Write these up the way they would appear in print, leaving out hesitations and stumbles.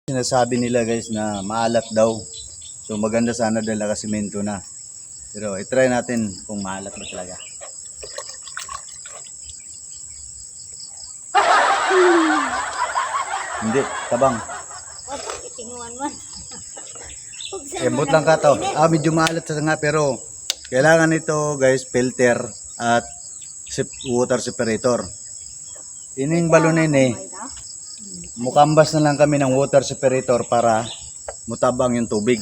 Sinasabi nila guys na maalat daw. So maganda sana dahil nakasimento na. Pero i-try natin kung maalat ba talaga. Hindi, tabang. Tinguan man. Embot lang ka to. Medyo maalat sa nga pero kailangan ito guys filter at water separator. Ining balon ini mukambas na lang kami ng water separator para mutabang yung tubig.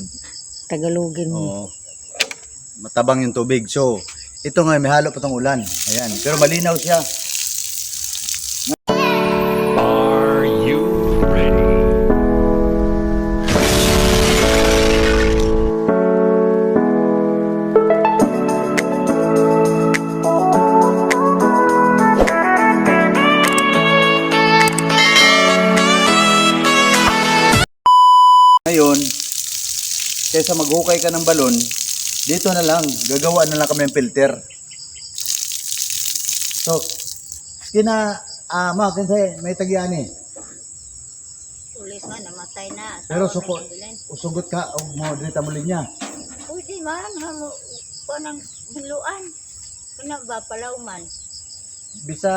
Tagalogin mo. Oo. Matabang yung tubig. So, ito nga may halo pa tong ulan. Ayan. Pero malinaw siya. Are you ready? Ngayon, kaysa maghukay ka ng balon, dito na lang, gagawa na lang kami ng filter. So, kinsay may tagyani. Ulis man, namatay na. Pero usugot ka o mo dito mo linya. Pwede man, panang biluan. Kana ba palaw man? Bisa,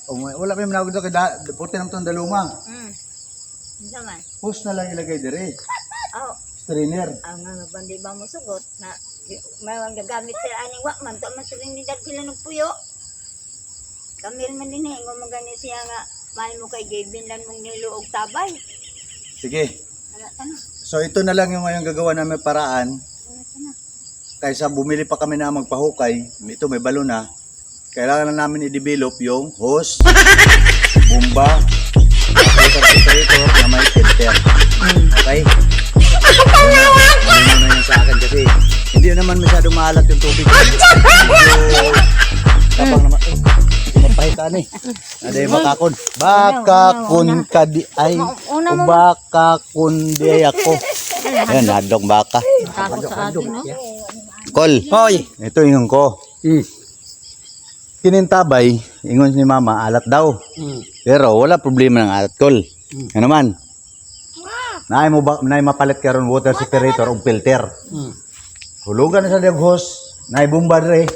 wala pa yung managod doon, puti naman itong daluma. Isa man. Post na lang ilagay dire. Oh, Strainer. ang nga bandi ba mo sugot na may ang gagamit sila aning wakman to man sila nidad sila ng puyo. Kamil man din ngo mo gani siya nga may mo kay gibin lan mong niluog tabay. Sige. Ano? So ito na lang yung ngayong gagawa namin paraan. Kaysa bumili pa kami na magpahukay, ito may balon na. Kailangan na namin i-develop yung hose, bomba, water separator na may filter. Okay? Ano na yun sa akin kasi hindi naman masyadong maalat yung tubig. Tapang naman. Mapahitaan eh. Aday bakakon. Bakakon ka di ay. Bakakon di ay ako. Ayan, hadlok baka. Takot sa atin, no? Kol. Hoy. Ito ingon ko. Kinintabay, ingon ni mama, alat daw. Pero wala problema ng alat, Kol. Ano man? Naay mapalit karon water separator o filter. Hulugan na sa diyang hose, naay bomba dire.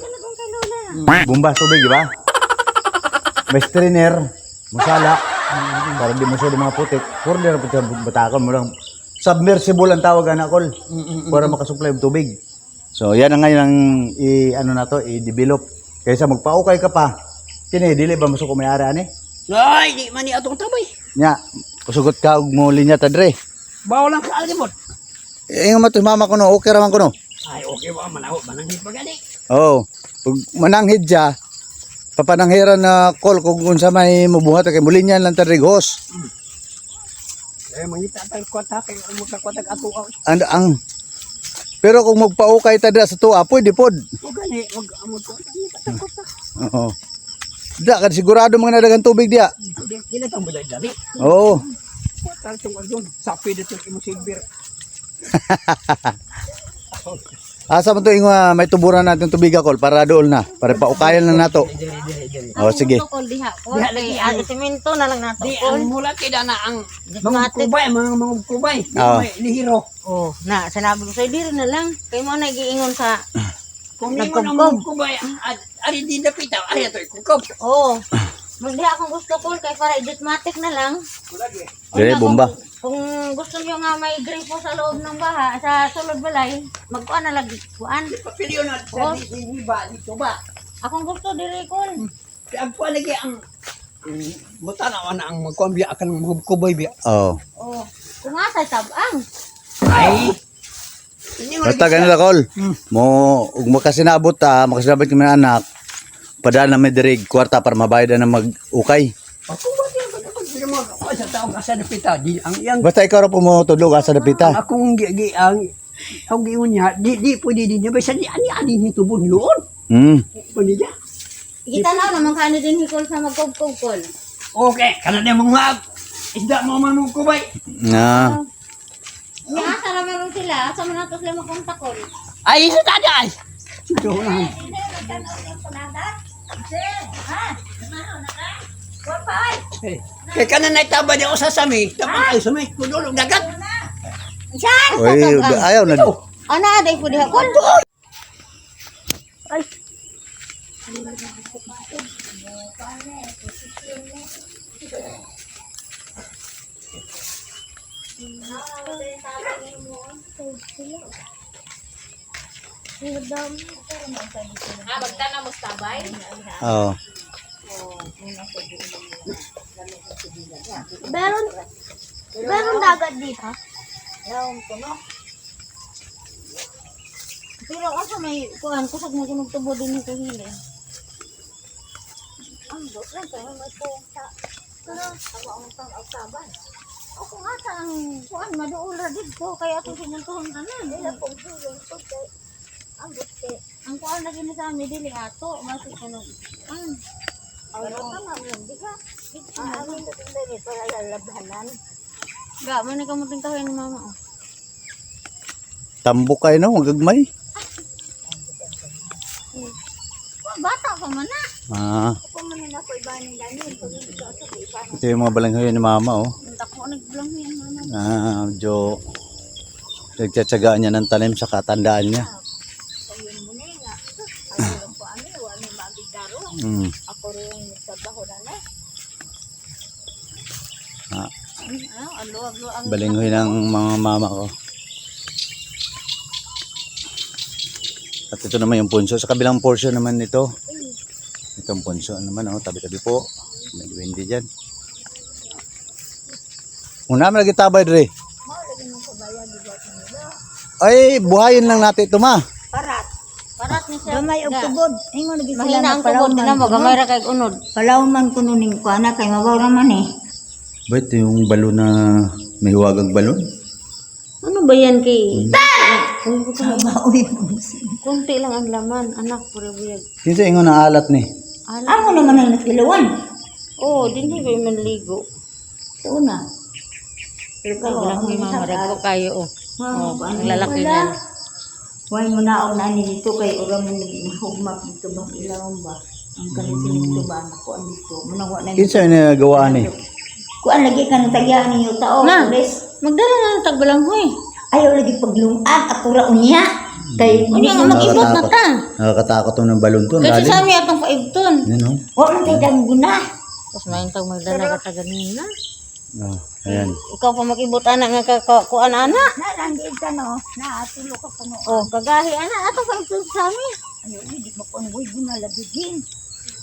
Bomba tubig, di ba? May strainer, musala, para di mo siya mga putik. Puro na po siya batakon mo lang. Submersible ang tawag na, Kol. Para makasupply ng tubig. So, yan ang ngayon ang i-develop. Kaysa magpaukay ka pa, kini dili ba masuk ko may-ari ani? Ay, di man ni atong tabay. Nya, usugot ka og mo linya ta dre. Bawo lang ka alimot. Ingon man to mama ko no, okay ra man ko no. Ay, okay ba manaw mananghid pa gani. Oh, pag mananghid siya, papananghiran na call kung unsa may mubuhat kay mulinya lang ta dre hos. Eh mangita tang kwata kay mo ta kwata ato. Ang pero kung magpaukay ta sa tuwa, pwede pod. O gani, wag amot ko. Oo. Da kan sigurado mga nadagang tubig dia. Dili tang buday dari. Oo. Tal tong arjon, sapi dito imo silver. Asa man to ingon may tuburan natin tubig akol para dool na, para paukayan lang nato. Oh sige. Diha lagi ang semento na lang nato. Di ang mula kay na ang mga kubay, mga kubay. May lihiro. Oh, na sinabi ko sa diri na lang kay mo na giingon sa Kung ni mo ang kubay, ari di dapita, ari ato ikukop. oh. Magdi akong gusto ko kay para iditmatic na lang. Dire bomba. Kung gusto niyo nga may gripo sa loob ng baha, sa sulod balay, magkuan na lagi kuan. Papilyo na sa di ba dito ba? Akong gusto diri kol. Kaya ako lagi ang mutanaw na ang magkuambiya akan mga kubay biya. Oh. Oh, kung asa tabang. Ay. Ini mo Basta ganun Kol. Mo ug makasinabot makasinabot kami ng anak. Padaan na may dirig kwarta para mabayad na mag-ukay. Ako ba di mo sa tao ka sa dapita di ang iyang Basta ikaw ra po mo tudlog sa dapita. akong ang ang giun niya di pwede din niya basta ani ni tubon loon. Pwede niya. Kita na naman kani din hikol sa magkog-kog kol. Okay, kana na mga isda mo manong kubay. Na. Nya asa ra meron sila, asa man ato sila makontak kol. Ay, isa tada ay. Ito lang. Kaya kana na itaba niya usa sa mi, tapos ay sumay, kudulog dagat. Saan? Oy, ayaw na. Ana day pud ha kol. Ay. Bagtana mo tabay? Oo. Meron dagat dito. Yaon ko no. Pero asa may kuan kusog mo kunog tubo din nito hili. Ang bot lang kaya may pusa. Pero ako ang tang-asaban. Ako nga ang kuan maduol ra dito kaya ato sinuntuhon tanan. Dila pong sulong pag ang bote. Ang kuan lagi ni sa amin dili ato masig kunog. Pero tama mo di ka. Amin dito para lalabhanan. Ga man ka mo tingkahin mama. Tambok kayo no, magagmay. Bata pa man na. Ako man na ko ibanin ganin pag ito sa ibanin. Ito yung mga balanghoy ni mama Ako nagbulang yan mama. Jo nagtsatsagaan niya ng tanim sa katandaan niya. Ayun mo na nga. Ayun ko ano, wala magigaro. Ako rin nagtrabaho na na. Ang Balinghoy ng mga mama ko. At ito naman yung punso. Sa kabilang portion naman nito. Itong punso naman, tabi-tabi po. May windy dyan. Una naman lagi tabay, Dre. Ay, buhayin lang natin ito, ma. parat ni siya. Gamay og tubod. Ingon lagi sila Mahina ang palaw tubod nila mo, gamay ra kay unod. Palaw man kuno ning kuana kay mabaw ra man eh. Ba ito yung balon na may huwagang balon? Ano ba yan kay? Sabaw yun. Kunti lang ang laman, anak pura buyag. Kinsa ingon ang alat ni? Amo naman ang nakilawan. Oh, dinhi ba manligo? Ito na. Pero kay lang may mga rego kayo oh. Oh, ang lalaki wala. niyan. Huwag mo na ako na dito kay ura mo nagmahugmak dito bang ilawang ba? Ang kanisin dito ba ako andito. Manawa na. Kinsa yung nagawaan ni? Kuan lagi ka ng tagyaan ninyo tao. Na. Bes. Magdala nga ng tagbalanghoy. Ayaw lagi paglungag ako ra unya. Kay Unya nga mag-ibot na ta. Nakakatakot to ng balon to. Kasi lalim. sa amin atong paibton. Yan o. wa man kay dangguna. Tapos may tag magdala ka ta ganina. Ayan. Ikaw pa mag-ibot anak nga kuan anak. Na lang gid ka no. Na tulo ka kuno. Oh, kagahi anak ato pa ibton sa amin. Ano di mo kon boy ginalabigin.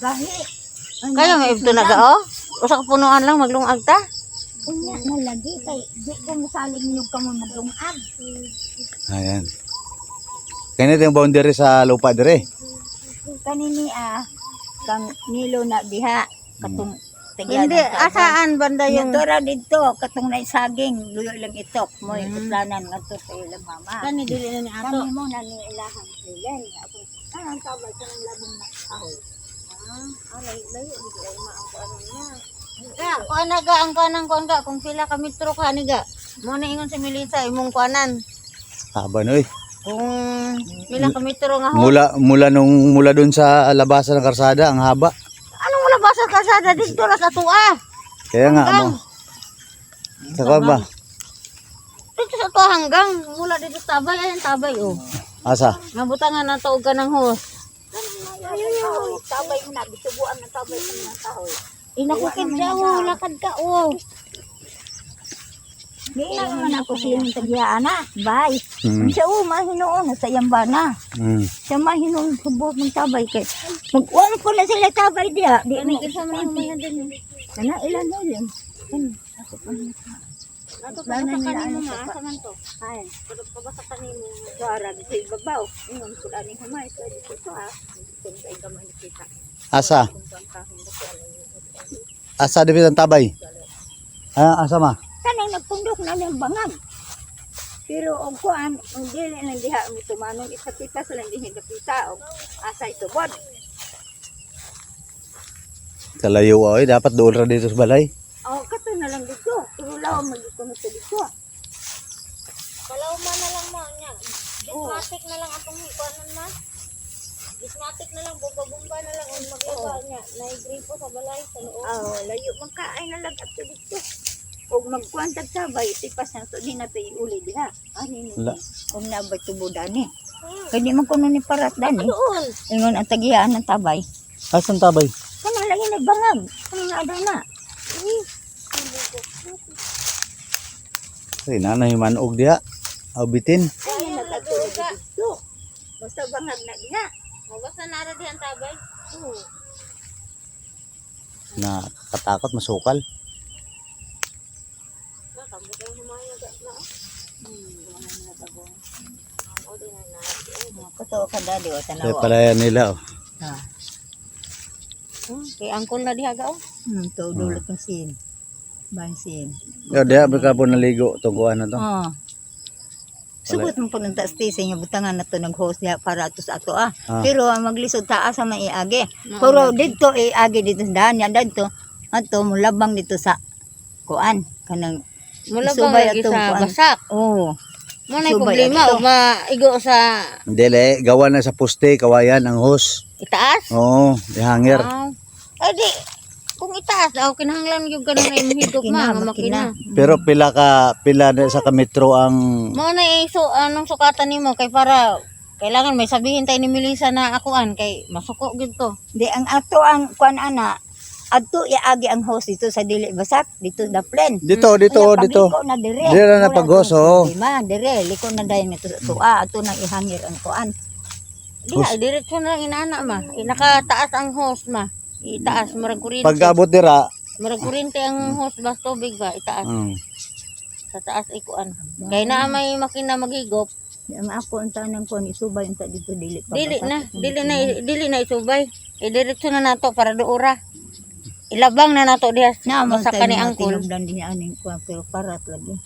Gahi. Kaya may ibton na ga oh. Usa ka punuan lang maglungag ta. Unya na lagi kay di ko masaling nyug ka mo maglungag. Ayan. Kaya na yung boundary sa lupa dire. Kanini kang nilo na diha katong Hindi, asaan banda yung... Ito ra dito katong na saging luyo lang itok mo iplanan ngadto sa ilang mama. Kani dili na ni ato. Kami mo na ni ilahan silen. Ako ang tabay sa labong na kahoy. Alay, layo dito ay maangko ano niya. Kaya, kuan na ga, ang kanang kuan ga, kung pila ka metro ka ni ga. Mo na ingon si Melissa, imong kuanan. Haba no eh. Kung pila ka metro nga ho. Mula dun sa labasan ng karsada, ang haba. Anong wala ba sa kasada dito na sa tua? Kaya nga mo. Saka ba? Dito sa tua hanggang, mula dito sa tabay, ayan tabay oh. Asa? Nabutangan na tuog ka ng hos. Ayaw tabay mo na bitubuan ng tabay sa mga kahoy. Inakukid daw, lakad ka oh. Di na naman ako silang tagyaan na. Bye. Mm. Siya mahinoon na sa yambana. Mm. Siya mahinoon sa buhat ng tabay kay. Mag-uwan ko na sila tabay diya. Di mo. Kana ilan na yun. Ako pa niya. Ato pa sa kanimo nga, asa man to? Ay, Pero pa ba sa kanimo? suara di sa ibabaw. Ingon ko dani humay sa dito sa. Kung sa gamay kita. Asa? Asa dito ang tabay? Ah, asa ma? Kanang nagpundok na ng bangag. Pero og kuan, ang dili lang diha mo tumanong ipatipas lang diha gapita og asa itubod. Kalayo ay dapat doon ra dito sa balay. Oh, kato na lang dito. Pero law magito na sa dito. Palawma na lang mo niya. Dismatic na lang atong hikuanan ma. Dismatic na lang, bumba-bumba na lang ang maglaba niya. Naigripo sa balay, sa loob. Oh, layo magkaay na lang ato dito. Og magkuantag sabay tipas na so di na to iuli diha. Ani ni. Wala. Og nabay tubudan ni. Kay di man kuno ni parat dani. Doon. Ingon ang tagiyaan ng tabay. Asan tabay? Kana lagi na bangag. Kana ada na. Ay, nanay manog diha. Abitin. Kaya nagkatulog dito. Basta bangag na diha. Basta nara diyan tabay. Oo. Na katakot masukal. Nakambot ang humayag na. O din na. Kato ka dali o Kaya tanawa. pala yan nila. Oh. Ah. Kay angkol na diha gaw. To dulot ng sin. Bansin. Yo, diha ba po naligo itong kuha na to? Oh. Sugot mo pag nagtaas sa inyo butangan na to nag-host diha para ato sa ato ah. Pero maglisod taas sa maiagi. Pero dito iagi dito sa daan yan dito. Ato mulabang dito sa kuan kanang Mula Subay ba lagi atong sa kuan. basak? oh. Mo na Subay problema ato. o maigo sa Hindi, le. Gawa na sa poste, kawayan, ang hose. itaas? Oo, ihanger. Eh di, kung itaas daw, kinahanglan yung ganun na yung higop ma, nga makina. Pero pila na sa kametro ang... Mo na iso, anong sukatan nimo kay para, kailangan may sabihin tayo ni Melissa na akuan, kay masuko gito. Di ang ato ang kuan ana adto iagi ang host dito sa dili basak dito da plan. Dito. Pagliko na dire. Dire na pag-host, oo. Lima dire liko na dayon nito sa tuwa ato nang ihangir ang kuan. Di ha, diretso na lang inana ma. Nakataas ang hose ma. Itaas, marag kuryente. Pag-abot dira, Marag kuryente ang hose bas tubig ba, itaas. Sa taas ikuan. Kay na may makina magigop, Ang ako ang tanang ko ni subay unta dito dili pa. dili na isubay. Diretso na nato para doora. Ilabang na nato diha Na mo sa kani angkol. Dan din aning kuan pero parat lagi.